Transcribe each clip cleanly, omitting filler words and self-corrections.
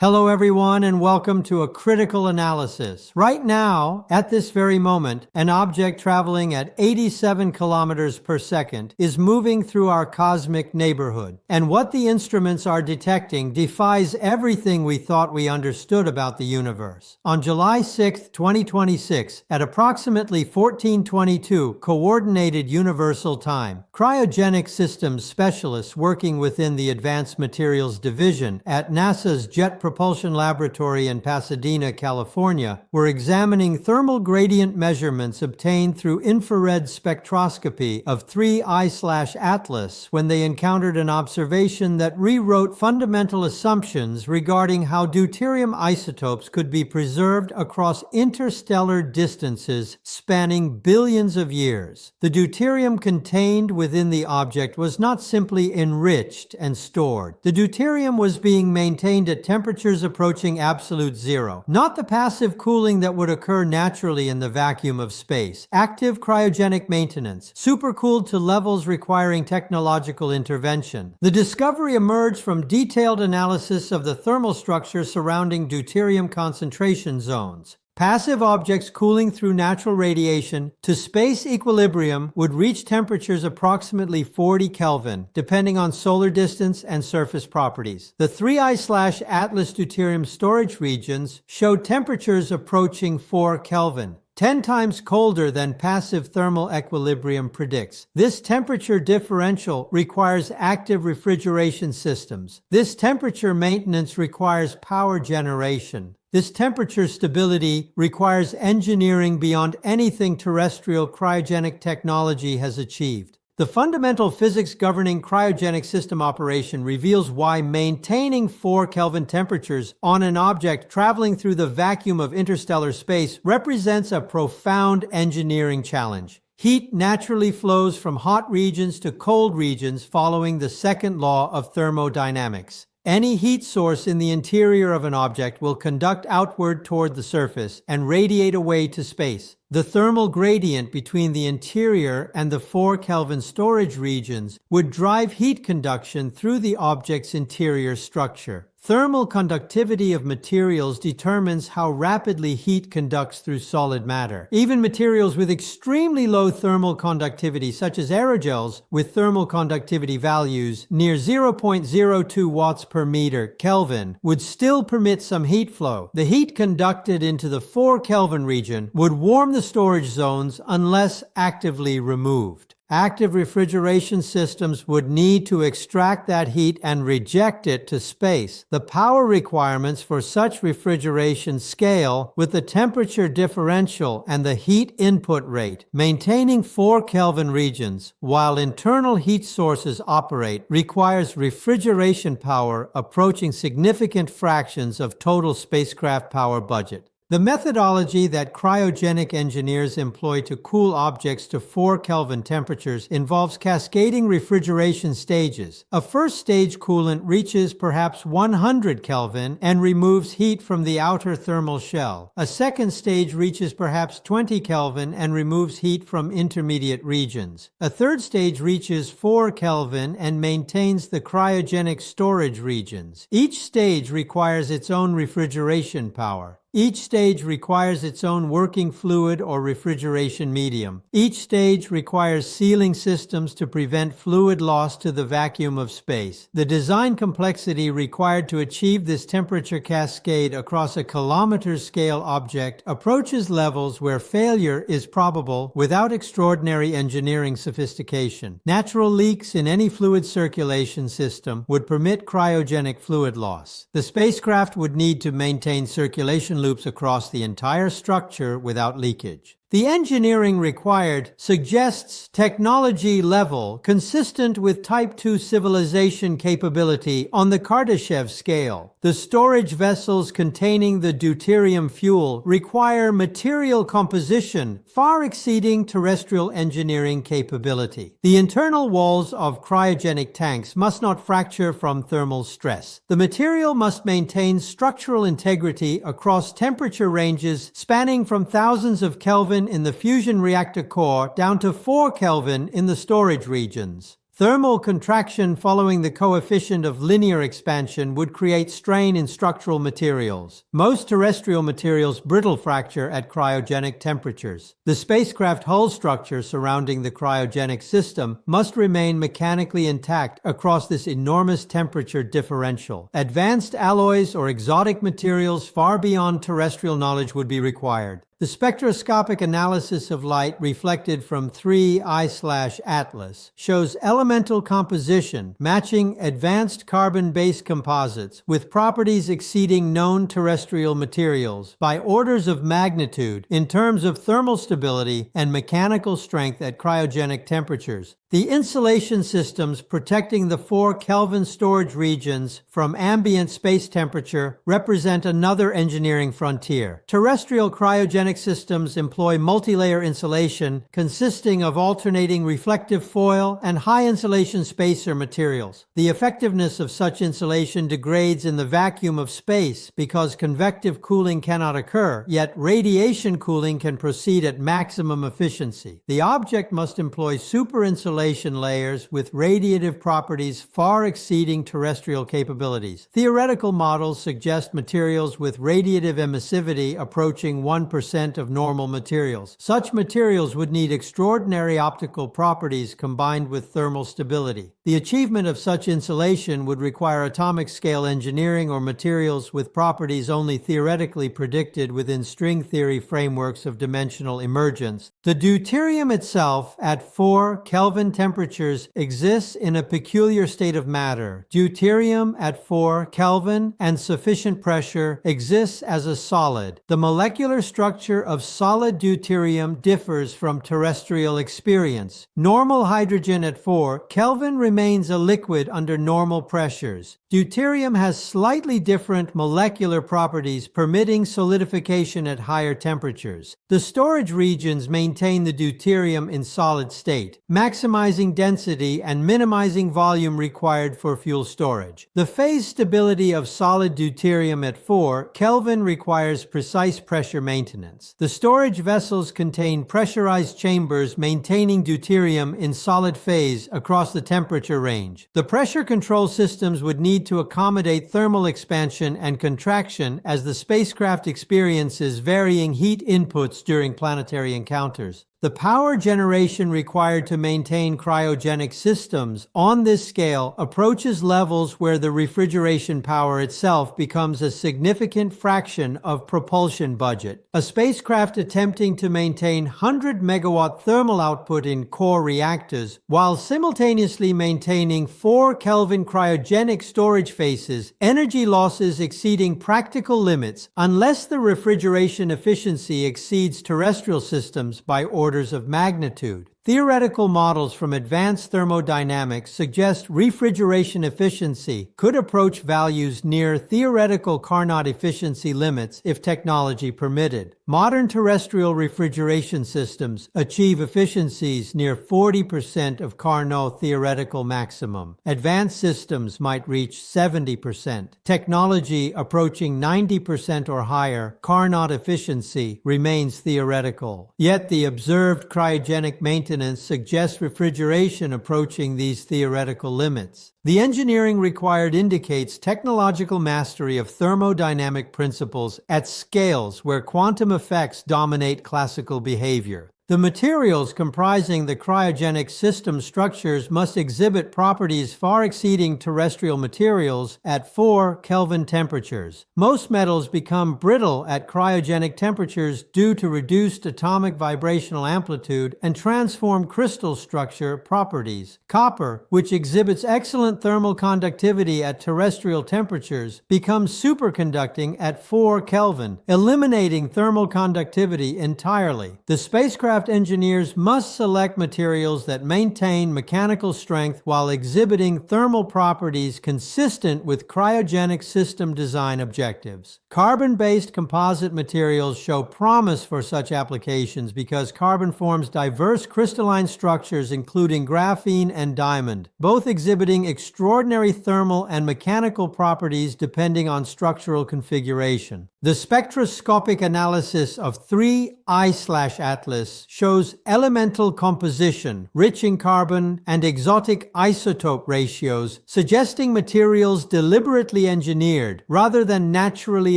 Hello everyone and welcome to a critical analysis. Right now, at this very moment, an object traveling at 87 kilometers per second is moving through our cosmic neighborhood. And what the instruments are detecting defies everything we thought we understood about the universe. On July 6, 2026, at approximately 1422 Coordinated Universal Time, cryogenic systems specialists working within the Advanced Materials Division at NASA's Jet Propulsion Laboratory in Pasadena, California, were examining thermal gradient measurements obtained through infrared spectroscopy of 3I/Atlas when they encountered an observation that rewrote fundamental assumptions regarding how deuterium isotopes could be preserved across interstellar distances spanning billions of years. The deuterium contained within the object was not simply enriched and stored. The deuterium was being maintained at temperatures approaching absolute zero. Not the passive cooling that would occur naturally in the vacuum of space. Active cryogenic maintenance, supercooled to levels requiring technological intervention. The discovery emerged from detailed analysis of the thermal structure surrounding deuterium concentration zones. Passive objects cooling through natural radiation to space equilibrium would reach temperatures approximately 40 Kelvin, depending on solar distance and surface properties. The 3I/Atlas deuterium storage regions showed temperatures approaching 4 Kelvin. 10 times colder than passive thermal equilibrium predicts. This temperature differential requires active refrigeration systems. This temperature maintenance requires power generation. This temperature stability requires engineering beyond anything terrestrial cryogenic technology has achieved. The fundamental physics governing cryogenic system operation reveals why maintaining 4 Kelvin temperatures on an object traveling through the vacuum of interstellar space represents a profound engineering challenge. Heat naturally flows from hot regions to cold regions following the second law of thermodynamics. Any heat source in the interior of an object will conduct outward toward the surface and radiate away to space. The thermal gradient between the interior and the 4 Kelvin storage regions would drive heat conduction through the object's interior structure. Thermal conductivity of materials determines how rapidly heat conducts through solid matter. Even materials with extremely low thermal conductivity, such as aerogels with thermal conductivity values near 0.02 watts per meter Kelvin, would still permit some heat flow. The heat conducted into the 4 Kelvin region would warm the storage zones unless actively removed. Active refrigeration systems would need to extract that heat and reject it to space. The power requirements for such refrigeration scale with the temperature differential and the heat input rate. Maintaining 4 Kelvin regions while internal heat sources operate requires refrigeration power approaching significant fractions of total spacecraft power budget. The methodology that cryogenic engineers employ to cool objects to 4 Kelvin temperatures involves cascading refrigeration stages. A first stage coolant reaches perhaps 100 Kelvin and removes heat from the outer thermal shell. A second stage reaches perhaps 20 Kelvin and removes heat from intermediate regions. A third stage reaches 4 Kelvin and maintains the cryogenic storage regions. Each stage requires its own refrigeration power. Each stage requires its own working fluid or refrigeration medium. Each stage requires sealing systems to prevent fluid loss to the vacuum of space. The design complexity required to achieve this temperature cascade across a kilometer-scale object approaches levels where failure is probable without extraordinary engineering sophistication. Natural leaks in any fluid circulation system would permit cryogenic fluid loss. The spacecraft would need to maintain circulation loops across the entire structure without leakage. The engineering required suggests technology level consistent with Type II civilization capability on the Kardashev scale. The storage vessels containing the deuterium fuel require material composition far exceeding terrestrial engineering capability. The internal walls of cryogenic tanks must not fracture from thermal stress. The material must maintain structural integrity across temperature ranges spanning from thousands of Kelvin in the fusion reactor core down to 4 Kelvin in the storage regions. Thermal contraction following the coefficient of linear expansion would create strain in structural materials. Most terrestrial materials brittle fracture at cryogenic temperatures. The spacecraft hull structure surrounding the cryogenic system must remain mechanically intact across this enormous temperature differential. Advanced alloys or exotic materials far beyond terrestrial knowledge would be required. The spectroscopic analysis of light reflected from 3I/Atlas shows elemental composition matching advanced carbon-based composites with properties exceeding known terrestrial materials by orders of magnitude in terms of thermal stability and mechanical strength at cryogenic temperatures. The insulation systems protecting the 4 Kelvin storage regions from ambient space temperature represent another engineering frontier. Terrestrial cryogenic systems employ multilayer insulation consisting of alternating reflective foil and high insulation spacer materials. The effectiveness of such insulation degrades in the vacuum of space because convective cooling cannot occur, yet radiation cooling can proceed at maximum efficiency. The object must employ super insulation layers with radiative properties far exceeding terrestrial capabilities. Theoretical models suggest materials with radiative emissivity approaching 1% of normal materials. Such materials would need extraordinary optical properties combined with thermal stability. The achievement of such insulation would require atomic scale engineering or materials with properties only theoretically predicted within string theory frameworks of dimensional emergence. The deuterium itself at 4 Kelvin temperatures exists in a peculiar state of matter. Deuterium at 4 Kelvin and sufficient pressure exists as a solid. The molecular structure of solid deuterium differs from terrestrial experience. Normal hydrogen at 4 Kelvin remains a liquid under normal pressures. Deuterium has slightly different molecular properties permitting solidification at higher temperatures. The storage regions maintain the deuterium in solid state, maximizing density and minimizing volume required for fuel storage. The phase stability of solid deuterium at 4 Kelvin requires precise pressure maintenance. The storage vessels contain pressurized chambers maintaining deuterium in solid phase across the temperature range. The pressure control systems would need to accommodate thermal expansion and contraction as the spacecraft experiences varying heat inputs during planetary encounters. The power generation required to maintain cryogenic systems on this scale approaches levels where the refrigeration power itself becomes a significant fraction of propulsion budget. A spacecraft attempting to maintain 100 megawatt thermal output in core reactors while simultaneously maintaining 4 Kelvin cryogenic storage faces, energy losses exceeding practical limits unless the refrigeration efficiency exceeds terrestrial systems by orders of magnitude. Theoretical models from advanced thermodynamics suggest refrigeration efficiency could approach values near theoretical Carnot efficiency limits if technology permitted. Modern terrestrial refrigeration systems achieve efficiencies near 40% of Carnot theoretical maximum. Advanced systems might reach 70%. Technology approaching 90% or higher Carnot efficiency remains theoretical. Yet the observed cryogenic maintenance suggests refrigeration approaching these theoretical limits. The engineering required indicates technological mastery of thermodynamic principles at scales where quantum effects dominate classical behavior. The materials comprising the cryogenic system structures must exhibit properties far exceeding terrestrial materials at 4 Kelvin temperatures. Most metals become brittle at cryogenic temperatures due to reduced atomic vibrational amplitude and transform crystal structure properties. Copper, which exhibits excellent thermal conductivity at terrestrial temperatures, becomes superconducting at 4 Kelvin, eliminating thermal conductivity entirely. The spacecraft engineers must select materials that maintain mechanical strength while exhibiting thermal properties consistent with cryogenic system design objectives. Carbon-based composite materials show promise for such applications because carbon forms diverse crystalline structures including graphene and diamond, both exhibiting extraordinary thermal and mechanical properties depending on structural configuration. The spectroscopic analysis of 3I/Atlas shows elemental composition, rich in carbon and exotic isotope ratios, suggesting materials deliberately engineered rather than naturally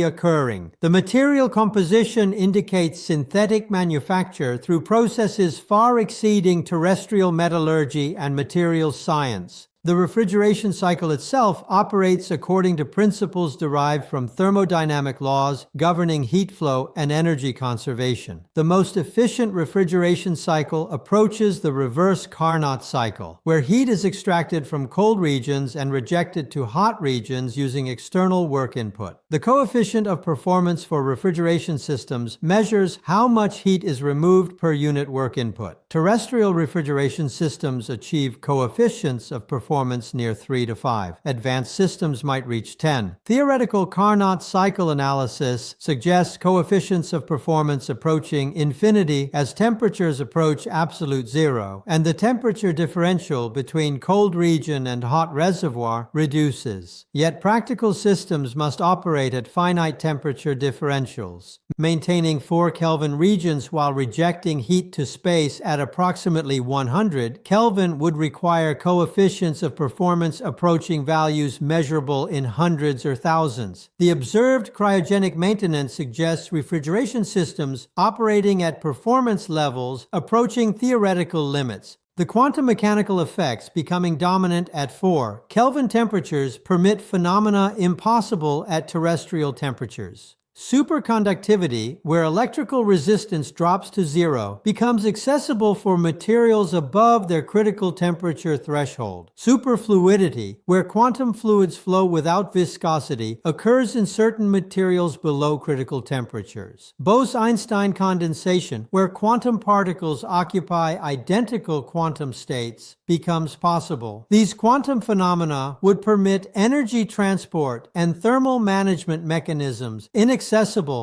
occurring. The material composition indicates synthetic manufacture through processes far exceeding terrestrial metallurgy and materials science. The refrigeration cycle itself operates according to principles derived from thermodynamic laws governing heat flow and energy conservation. The most efficient refrigeration cycle approaches the reverse Carnot cycle, where heat is extracted from cold regions and rejected to hot regions using external work input. The coefficient of performance for refrigeration systems measures how much heat is removed per unit work input. Terrestrial refrigeration systems achieve coefficients of performance near 3 to 5. Advanced systems might reach 10. Theoretical Carnot cycle analysis suggests coefficients of performance approaching infinity as temperatures approach absolute zero, and the temperature differential between cold region and hot reservoir reduces. Yet practical systems must operate at finite temperature differentials, maintaining 4 Kelvin regions while rejecting heat to space at approximately 100 Kelvin would require coefficients of performance approaching values measurable in hundreds or thousands. The observed cryogenic maintenance suggests refrigeration systems operating at performance levels approaching theoretical limits. The quantum mechanical effects becoming dominant at 4 Kelvin temperatures permit phenomena impossible at terrestrial temperatures. Superconductivity, where electrical resistance drops to zero, becomes accessible for materials above their critical temperature threshold. Superfluidity, where quantum fluids flow without viscosity, occurs in certain materials below critical temperatures. Bose-Einstein condensation, where quantum particles occupy identical quantum states, becomes possible. These quantum phenomena would permit energy transport and thermal management mechanisms inaccessible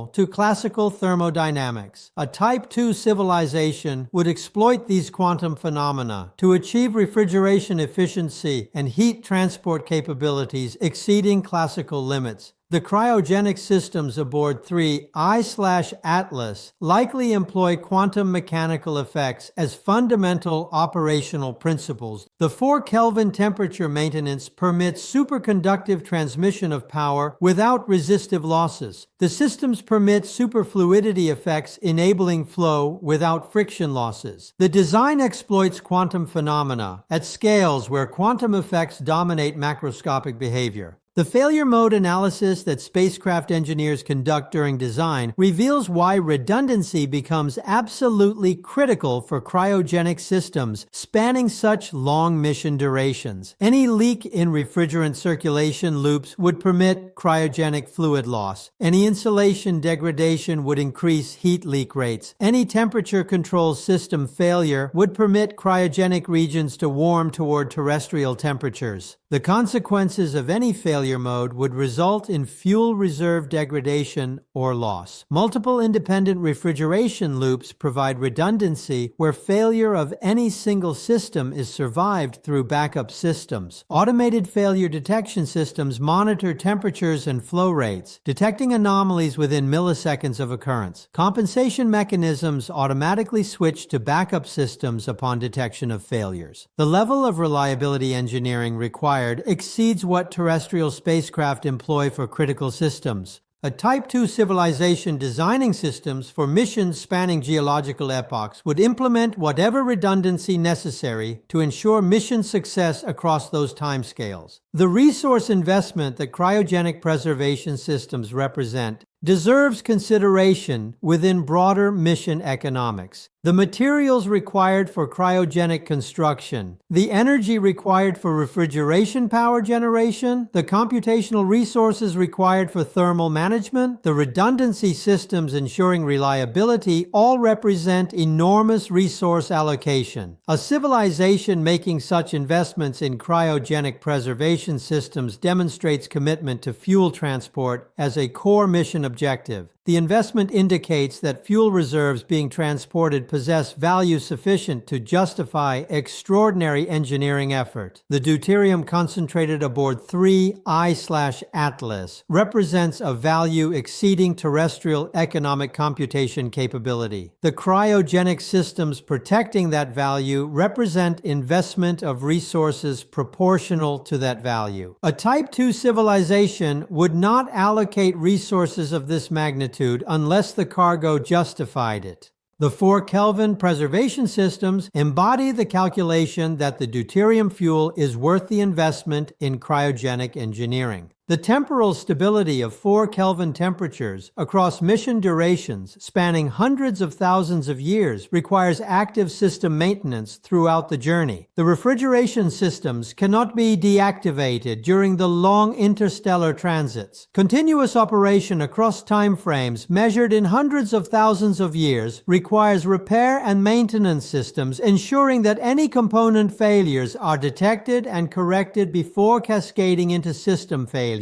to classical thermodynamics. A Type II civilization would exploit these quantum phenomena to achieve refrigeration efficiency and heat transport capabilities exceeding classical limits. The cryogenic systems aboard 3I/Atlas likely employ quantum mechanical effects as fundamental operational principles. The 4 Kelvin temperature maintenance permits superconductive transmission of power without resistive losses. The systems permit superfluidity effects enabling flow without friction losses. The design exploits quantum phenomena at scales where quantum effects dominate macroscopic behavior. The failure mode analysis that spacecraft engineers conduct during design reveals why redundancy becomes absolutely critical for cryogenic systems spanning such long mission durations. Any leak in refrigerant circulation loops would permit cryogenic fluid loss. Any insulation degradation would increase heat leak rates. Any temperature control system failure would permit cryogenic regions to warm toward terrestrial temperatures. The consequences of any failure mode would result in fuel reserve degradation or loss. Multiple independent refrigeration loops provide redundancy where failure of any single system is survived through backup systems. Automated failure detection systems monitor temperatures and flow rates, detecting anomalies within milliseconds of occurrence. Compensation mechanisms automatically switch to backup systems upon detection of failures. The level of reliability engineering required exceeds what terrestrial spacecraft employ for critical systems. A Type II civilization designing systems for missions spanning geological epochs would implement whatever redundancy necessary to ensure mission success across those timescales. The resource investment that cryogenic preservation systems represent deserves consideration within broader mission economics. The materials required for cryogenic construction, the energy required for refrigeration power generation, the computational resources required for thermal management, the redundancy systems ensuring reliability all represent enormous resource allocation. A civilization making such investments in cryogenic preservation systems demonstrates commitment to fuel transport as a core mission objective. The investment indicates that fuel reserves being transported possess value sufficient to justify extraordinary engineering effort. The deuterium concentrated aboard 3I/Atlas represents a value exceeding terrestrial economic computation capability. The cryogenic systems protecting that value represent investment of resources proportional to that value. A Type II civilization would not allocate resources of this magnitude unless the cargo justified it. The 4 Kelvin preservation systems embody the calculation that the deuterium fuel is worth the investment in cryogenic engineering. The temporal stability of 4 Kelvin temperatures across mission durations spanning hundreds of thousands of years requires active system maintenance throughout the journey. The refrigeration systems cannot be deactivated during the long interstellar transits. Continuous operation across time frames measured in hundreds of thousands of years requires repair and maintenance systems ensuring that any component failures are detected and corrected before cascading into system failures.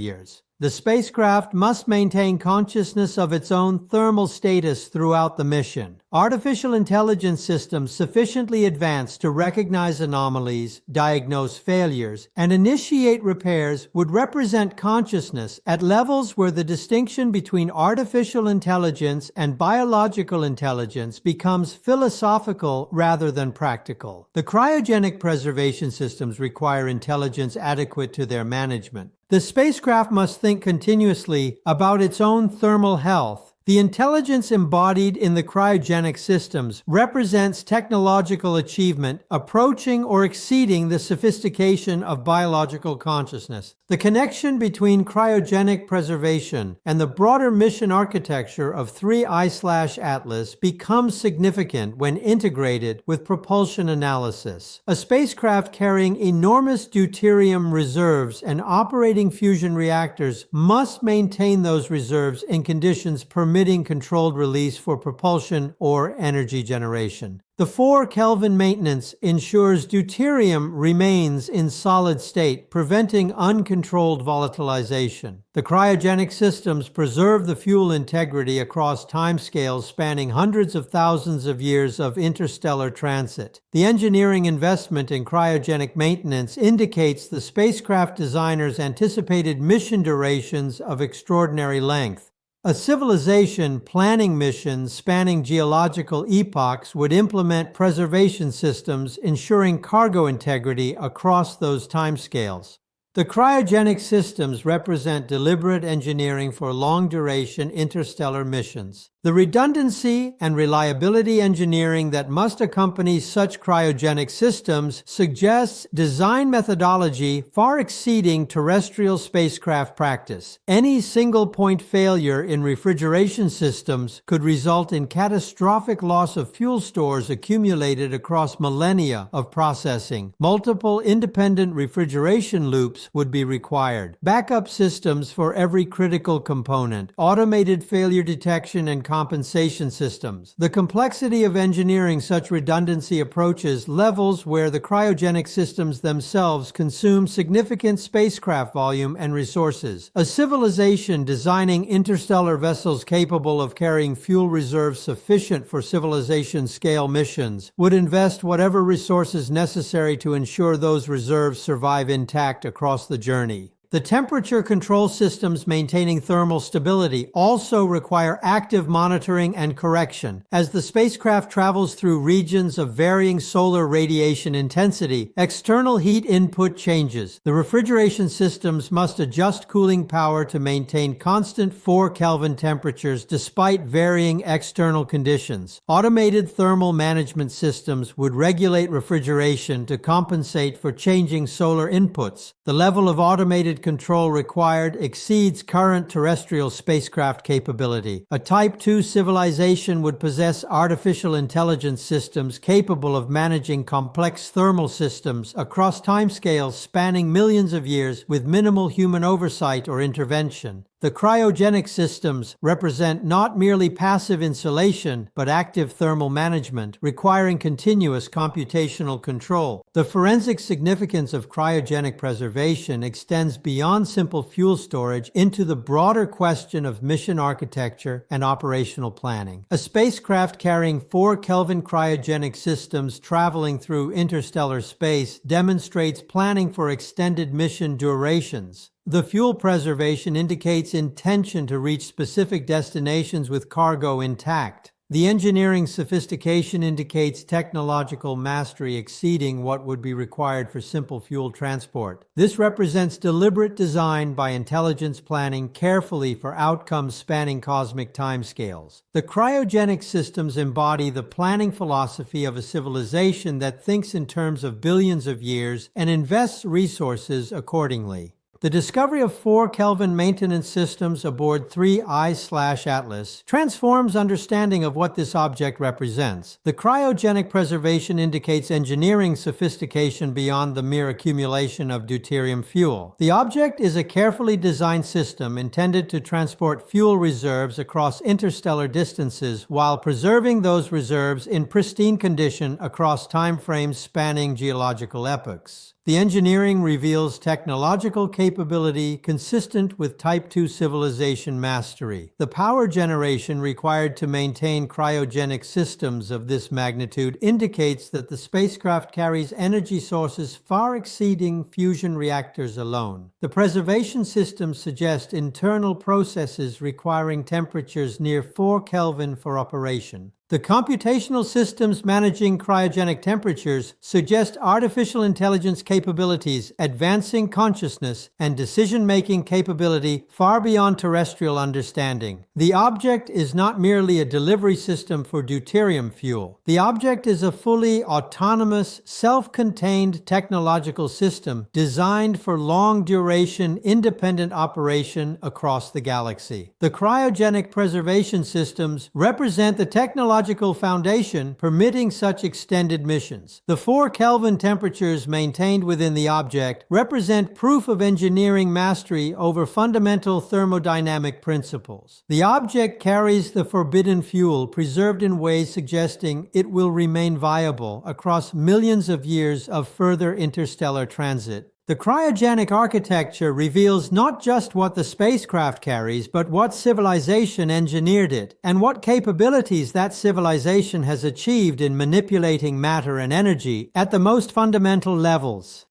The spacecraft must maintain consciousness of its own thermal status throughout the mission. Artificial intelligence systems sufficiently advanced to recognize anomalies, diagnose failures, and initiate repairs would represent consciousness at levels where the distinction between artificial intelligence and biological intelligence becomes philosophical rather than practical. The cryogenic preservation systems require intelligence adequate to their management. The spacecraft must think continuously about its own thermal health. The intelligence embodied in the cryogenic systems represents technological achievement approaching or exceeding the sophistication of biological consciousness. The connection between cryogenic preservation and the broader mission architecture of 3I/Atlas becomes significant when integrated with propulsion analysis. A spacecraft carrying enormous deuterium reserves and operating fusion reactors must maintain those reserves in conditions permitting controlled release for propulsion or energy generation. The 4 Kelvin maintenance ensures deuterium remains in solid state, preventing uncontrolled volatilization. The cryogenic systems preserve the fuel integrity across timescales spanning hundreds of thousands of years of interstellar transit. The engineering investment in cryogenic maintenance indicates the spacecraft designers anticipated mission durations of extraordinary length. A civilization planning missions spanning geological epochs would implement preservation systems ensuring cargo integrity across those timescales. The cryogenic systems represent deliberate engineering for long-duration interstellar missions. The redundancy and reliability engineering that must accompany such cryogenic systems suggests design methodology far exceeding terrestrial spacecraft practice. Any single-point failure in refrigeration systems could result in catastrophic loss of fuel stores accumulated across millennia of processing. Multiple independent refrigeration loops would be required. Backup systems for every critical component, automated failure detection and compensation systems. The complexity of engineering such redundancy approaches levels where the cryogenic systems themselves consume significant spacecraft volume and resources. A civilization designing interstellar vessels capable of carrying fuel reserves sufficient for civilization-scale missions would invest whatever resources necessary to ensure those reserves survive intact across the journey. The temperature control systems maintaining thermal stability also require active monitoring and correction. As the spacecraft travels through regions of varying solar radiation intensity, external heat input changes. The refrigeration systems must adjust cooling power to maintain constant 4 Kelvin temperatures despite varying external conditions. Automated thermal management systems would regulate refrigeration to compensate for changing solar inputs. The level of automated control required exceeds current terrestrial spacecraft capability. A Type II civilization would possess artificial intelligence systems capable of managing complex thermal systems across timescales spanning millions of years with minimal human oversight or intervention. The cryogenic systems represent not merely passive insulation, but active thermal management, requiring continuous computational control. The forensic significance of cryogenic preservation extends beyond simple fuel storage into the broader question of mission architecture and operational planning. A spacecraft carrying 4 Kelvin cryogenic systems traveling through interstellar space demonstrates planning for extended mission durations. The fuel preservation indicates intention to reach specific destinations with cargo intact. The engineering sophistication indicates technological mastery exceeding what would be required for simple fuel transport. This represents deliberate design by intelligence planning carefully for outcomes spanning cosmic timescales. The cryogenic systems embody the planning philosophy of a civilization that thinks in terms of billions of years and invests resources accordingly. The discovery of 4 Kelvin maintenance systems aboard 3I/Atlas transforms understanding of what this object represents. The cryogenic preservation indicates engineering sophistication beyond the mere accumulation of deuterium fuel. The object is a carefully designed system intended to transport fuel reserves across interstellar distances while preserving those reserves in pristine condition across time frames spanning geological epochs. The engineering reveals technological capability consistent with Type II civilization mastery. The power generation required to maintain cryogenic systems of this magnitude indicates that the spacecraft carries energy sources far exceeding fusion reactors alone. The preservation systems suggest internal processes requiring temperatures near 4 Kelvin for operation. The computational systems managing cryogenic temperatures suggest artificial intelligence capabilities, advancing consciousness, and decision-making capability far beyond terrestrial understanding. The object is not merely a delivery system for deuterium fuel. The object is a fully autonomous, self-contained technological system designed for long-duration, independent operation across the galaxy. The cryogenic preservation systems represent the technological foundation permitting such extended missions. The 4 Kelvin temperatures maintained within the object represent proof of engineering mastery over fundamental thermodynamic principles. The object carries the forbidden fuel preserved in ways suggesting it will remain viable across millions of years of further interstellar transit. The cryogenic architecture reveals not just what the spacecraft carries, but what civilization engineered it, and what capabilities that civilization has achieved in manipulating matter and energy at the most fundamental levels.